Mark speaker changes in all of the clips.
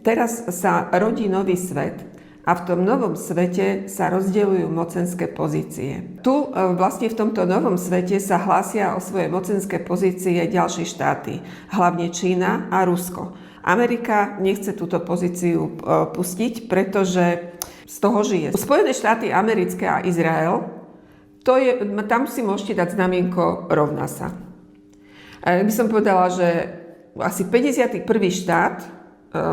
Speaker 1: teraz sa rodí nový svet a v tom novom svete sa rozdeľujú mocenské pozície. Tu vlastne v tomto novom svete sa hlásia o svoje mocenské pozície ďalšie štáty, hlavne Čína a Rusko. Amerika nechce túto pozíciu pustiť, pretože z toho žije. Spojené štáty americké a Izrael, tam si môžete dať znamienko rovná sa. By som povedala, že asi 51. štát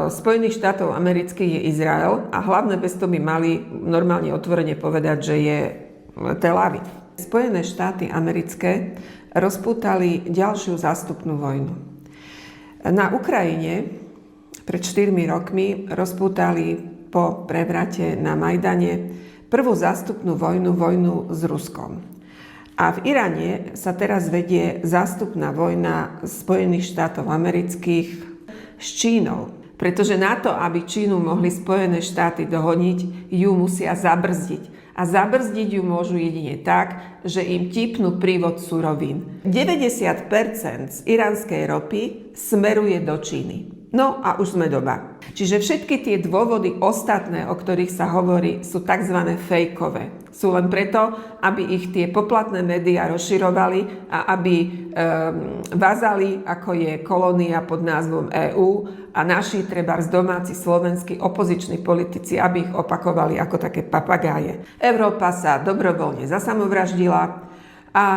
Speaker 1: Spojených štátov amerických je Izrael a hlavné mesto by mali normálne otvorene povedať, že je Tel Aviv. Spojené štáty americké rozpútali ďalšiu zástupnú vojnu. Na Ukrajine pred 4 rokmi rozpútali po prevrate na Majdane prvú zástupnú vojnu s Ruskom. A v Iráne sa teraz vedie zástupná vojna Spojených štátov amerických s Čínou. Pretože na to, aby Čínu mohli Spojené štáty dohoniť, ju musia zabrzdiť. A zabrzdiť ju môžu jedine tak, že im tipnú prívod surovín. 90% z iránskej ropy smeruje do Číny. No a už sme doma. Čiže všetky tie dôvody ostatné, o ktorých sa hovorí, sú tzv. Fejkové. Sú len preto, aby ich tie poplatné médiá rozširovali a aby vazali, ako je kolónia pod názvom EÚ a naši trebárs domáci slovenskí opoziční politici, aby ich opakovali ako také papagáje. Európa sa dobrovoľne zasamovraždila a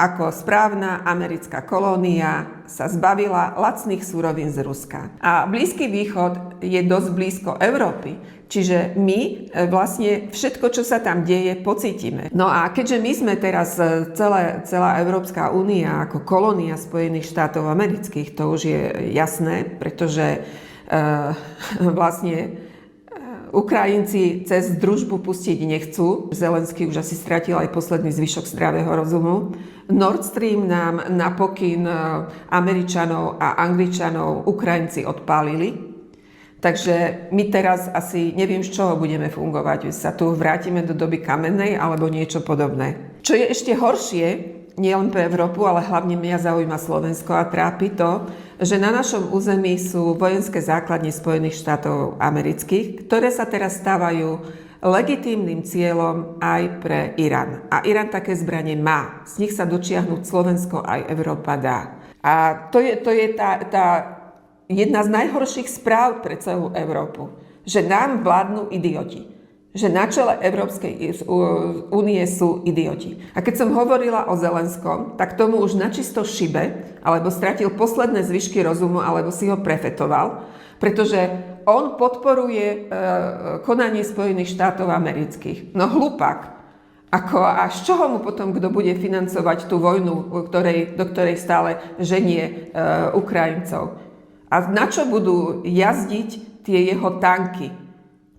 Speaker 1: ako správna americká kolónia sa zbavila lacných surovín z Ruska. A Blízky východ je dosť blízko Európy, čiže my vlastne všetko, čo sa tam deje, pocítime. No a keďže my sme teraz celá Európska únia ako kolónia Spojených štátov amerických, to už je jasné, pretože vlastne Ukrajinci cez družbu pustiť nechcú. Zelenský už asi stratil aj posledný zvyšok zdravého rozumu. Nord Stream nám na pokyn Američanov a Angličanov Ukrajinci odpálili. Takže my teraz asi neviem, z čoho budeme fungovať. Sa tu vrátime do doby kamennej alebo niečo podobné. Čo je ešte horšie, nielen pre Európu, ale hlavne mňa zaujíma Slovensko a trápi to, že na našom území sú vojenské základne Spojených štátov amerických, ktoré sa teraz stávajú legitímnym cieľom aj pre Irán. A Irán také zbranie má. Z nich sa dočiahnuť Slovensko aj Európa dá. A to je tá jedna z najhorších správ pre celú Európu. Že nám vládnu idioti. Že na čele Európskej únie sú idioti. A keď som hovorila o Zelenskom, tak tomu už načisto šibe, alebo stratil posledné zvyšky rozumu, alebo si ho prefetoval, pretože on podporuje konanie Spojených štátov amerických. No hlupák. A z čoho mu potom kto bude financovať tú vojnu, do ktorej stále ženie Ukrajincov? A na čo budú jazdiť tie jeho tanky?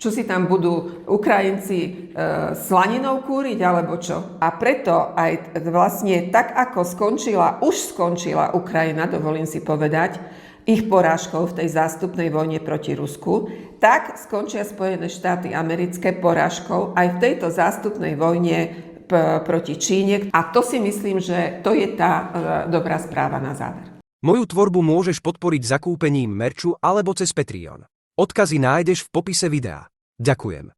Speaker 1: Čo si tam budú Ukrajinci slaninou kúriť, alebo čo? A preto aj vlastne tak, ako už skončila Ukrajina, dovolím si povedať, ich porážkou v tej zástupnej vojne proti Rusku, tak skončia Spojené štáty americké porážkou aj v tejto zástupnej vojne proti Číne. A to si myslím, že to je tá dobrá správa na záver.
Speaker 2: Moju tvorbu môžeš podporiť zakúpením merču alebo cez Patreon. Odkazy nájdeš v popise videa. Ďakujem.